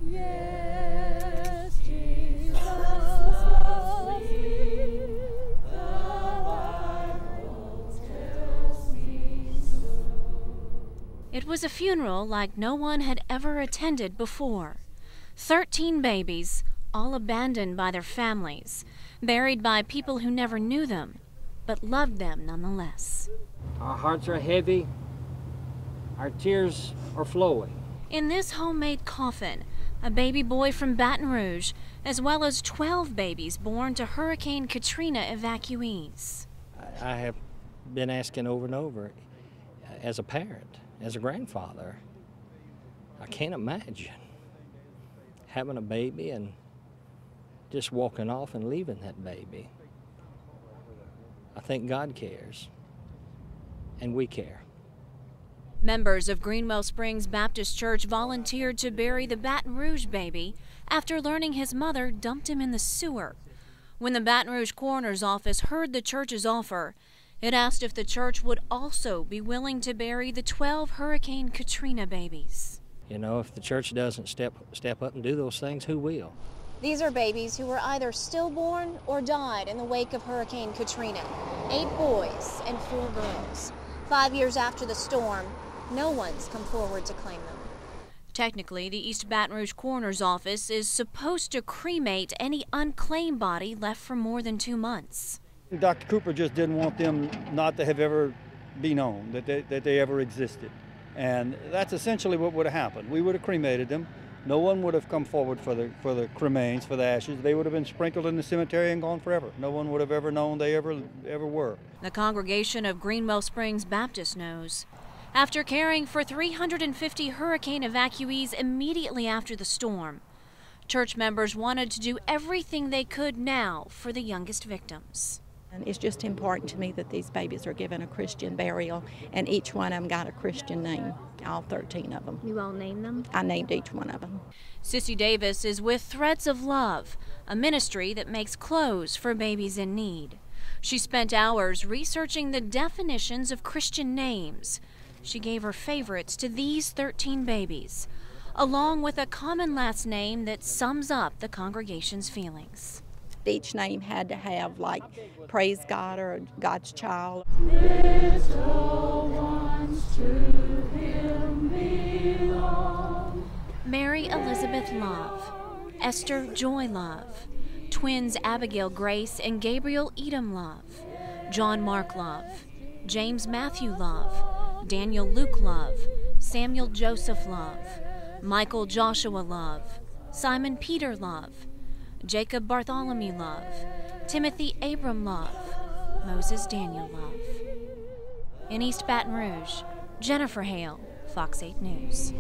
Yes, Jesus loves me. The Bible tells me so. It was a funeral like no one had ever attended before. 13 babies, all abandoned by their families, buried by people who never knew them, but loved them nonetheless. Our hearts are heavy, our tears are flowing. In this homemade coffin, a baby boy from Baton Rouge, as well as 12 babies born to Hurricane Katrina evacuees. I have been asking over and over, as a parent, as a grandfather, I can't imagine having a baby and just walking off and leaving that baby. I think God cares, and we care. Members of Greenwell Springs Baptist Church volunteered to bury the Baton Rouge baby after learning his mother dumped him in the sewer. When the Baton Rouge coroner's office heard the church's offer, it asked if the church would also be willing to bury the 12 Hurricane Katrina babies. You know, if the church doesn't step up and do those things, who will? These are babies who were either stillborn or died in the wake of Hurricane Katrina. 8 boys and 4 girls. 5 years after the storm, no one's come forward to claim them. Technically, the East Baton Rouge Coroner's Office is supposed to cremate any unclaimed body left for more than 2 months. Dr. Cooper just didn't want them not to have ever be known, that they ever existed. And that's essentially what would have happened. We would have cremated them. No one would have come forward for the cremains, for the ashes. They would have been sprinkled in the cemetery and gone forever. No one would have ever known they ever were. The congregation of Greenwell Springs Baptist knows. After caring for 350 hurricane evacuees immediately after the storm, church members wanted to do everything they could now for the youngest victims. And it's just important to me that these babies are given a Christian burial, and each one of them got a Christian name, all 13 of them. You all named them? I named each one of them. Sissy Davis is with Threads of Love, a ministry that makes clothes for babies in need. She spent hours researching the definitions of Christian names. She gave her favorites to these 13 babies, along with a common last name that sums up the congregation's feelings. Each name had to have, like, praise God or God's child. Little ones to him belong. Mary Elizabeth Love, Esther Joy Love, twins Abigail Grace and Gabriel Edom Love, John Mark Love, James Matthew Love, Daniel Luke Love, Samuel Joseph Love, Michael Joshua Love, Simon Peter Love, Jacob Bartholomew Love, Timothy Abram Love, Moses Daniel Love. In East Baton Rouge, Jennifer Hale, Fox 8 News.